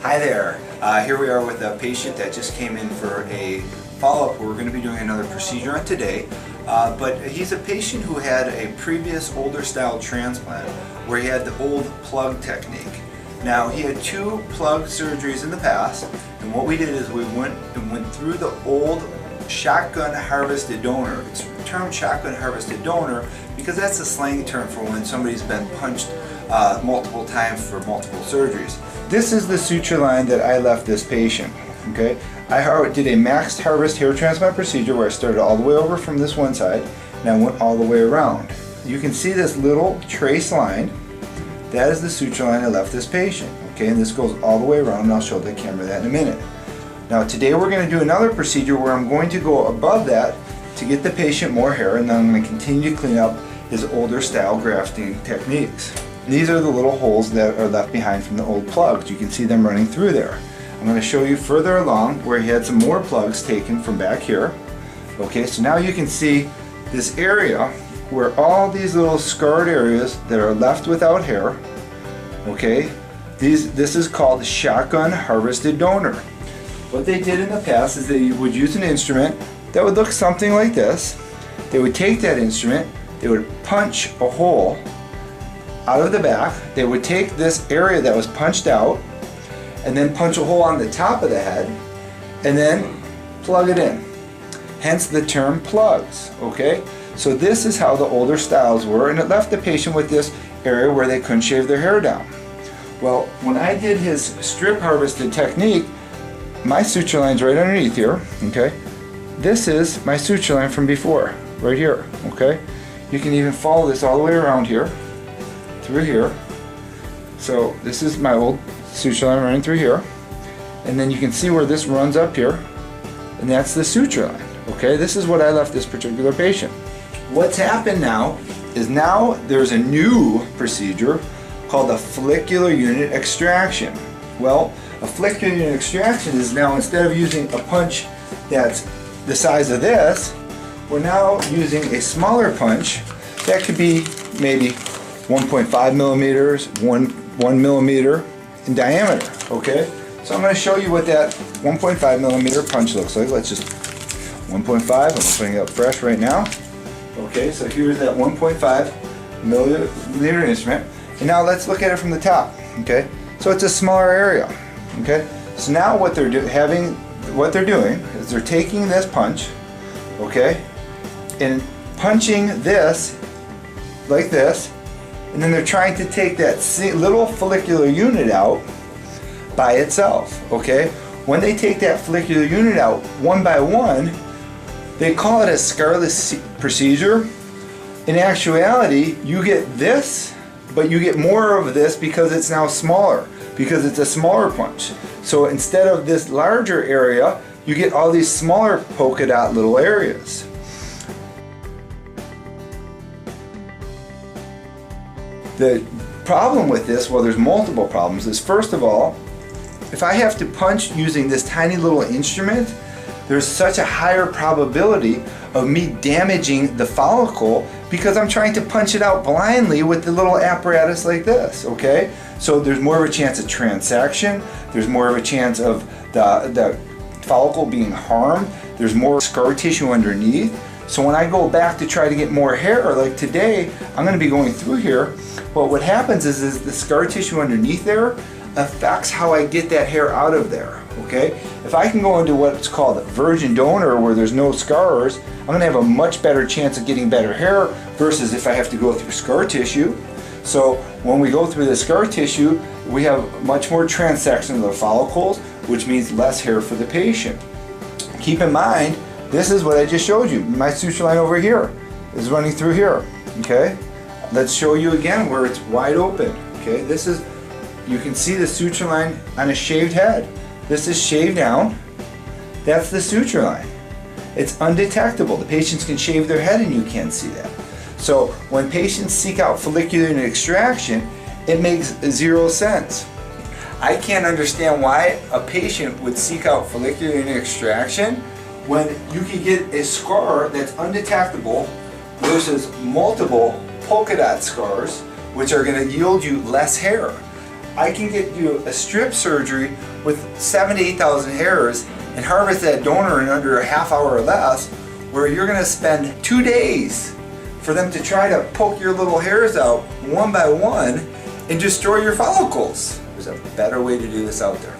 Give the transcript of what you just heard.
Hi there. Here we are with a patient that just came in for a follow-up. We're going to be doing another procedure on today, but he's a patient who had a previous older style transplant where he had the old plug technique. Now he had 2 plug surgeries in the past, and what we did is we went through the old shotgun harvested donor. It's termed shotgun harvested donor because that's a slang term for when somebody's been punched multiple times for multiple surgeries. This is the suture line that I left this patient. Okay, I did a maxed harvest hair transplant procedure where I started all the way over from this one side and I went all the way around. You can see this little trace line. That is the suture line I left this patient. Okay, and this goes all the way around, and I'll show the camera that in a minute. Now today we're going to do another procedure where I'm going to go above that to get the patient more hair, and then I'm going to continue to clean up his older style grafting techniques. These are the little holes that are left behind from the old plugs. You can see them running through there. I'm going to show you further along where he had some more plugs taken from back here. Okay, so now you can see this area where all these little scarred areas that are left without hair. Okay, this is called shotgun harvested donor. What they did in the past is they would use an instrument that would look something like this. They would take that instrument, they would punch a hole out of the back, they would take this area that was punched out and then punch a hole on the top of the head and then plug it in. Hence the term plugs. Okay, so this is how the older styles were, and it left the patient with this area where they couldn't shave their hair down. Well, when I did his strip harvested technique, my suture line's right underneath here. Okay, this is my suture line from before, right here. Okay, you can even follow this all the way around here, through here. So this is my old suture line running through here, and then you can see where this runs up here, and that's the suture line. Okay, this is what I left this particular patient. What's happened now is there's a new procedure called a follicular unit extraction. Well, a follicular unit extraction is now, instead of using a punch that's the size of this, we're now using a smaller punch that could be maybe 1.5 millimeters, 1 millimeter in diameter. Okay, so I'm going to show you what that 1.5 millimeter punch looks like. Let's just 1.5. I'm putting it up fresh right now. Okay, so here's that 1.5 millimeter instrument, and now let's look at it from the top. Okay, so it's a smaller area. Okay, so now what they're doing is they're taking this punch, okay, and punching this like this, and then they're trying to take that little follicular unit out by itself. Okay, when they take that follicular unit out one by one, they call it a scarless procedure. In actuality, you get this, but you get more of this because it's now smaller, because it's a smaller punch. So instead of this larger area, you get all these smaller polka dot little areas. The problem with this, well, there's multiple problems, is first of all, if I have to punch using this tiny little instrument, there's such a higher probability of me damaging the follicle because I'm trying to punch it out blindly with the little apparatus like this. Okay, so there's more of a chance of transaction, there's more of a chance of the follicle being harmed, there's more scar tissue underneath. So when I go back to try to get more hair, like today, I'm going to be going through here, but what happens is the scar tissue underneath there affects how I get that hair out of there. Okay, if I can go into what's called virgin donor, where there's no scars, I'm going to have a much better chance of getting better hair versus if I have to go through scar tissue. So when we go through the scar tissue, we have much more transection of the follicles, which means less hair for the patient. Keep in mind, this is what I just showed you. My suture line over here is running through here. Okay, let's show you again where it's wide open. Okay, this is, you can see the suture line on a shaved head. This is shaved down. That's the suture line. It's undetectable. The patients can shave their head and you can't see that. So when patients seek out follicular unit extraction, it makes 0 sense. I can't understand why a patient would seek out follicular unit extraction when you can get a scar that's undetectable versus multiple polka dot scars, which are going to yield you less hair. I can get you a strip surgery with 7,000 to 8,000 hairs and harvest that donor in under a half hour or less, where you're going to spend 2 days for them to try to poke your little hairs out one by one and destroy your follicles. There's a better way to do this out there.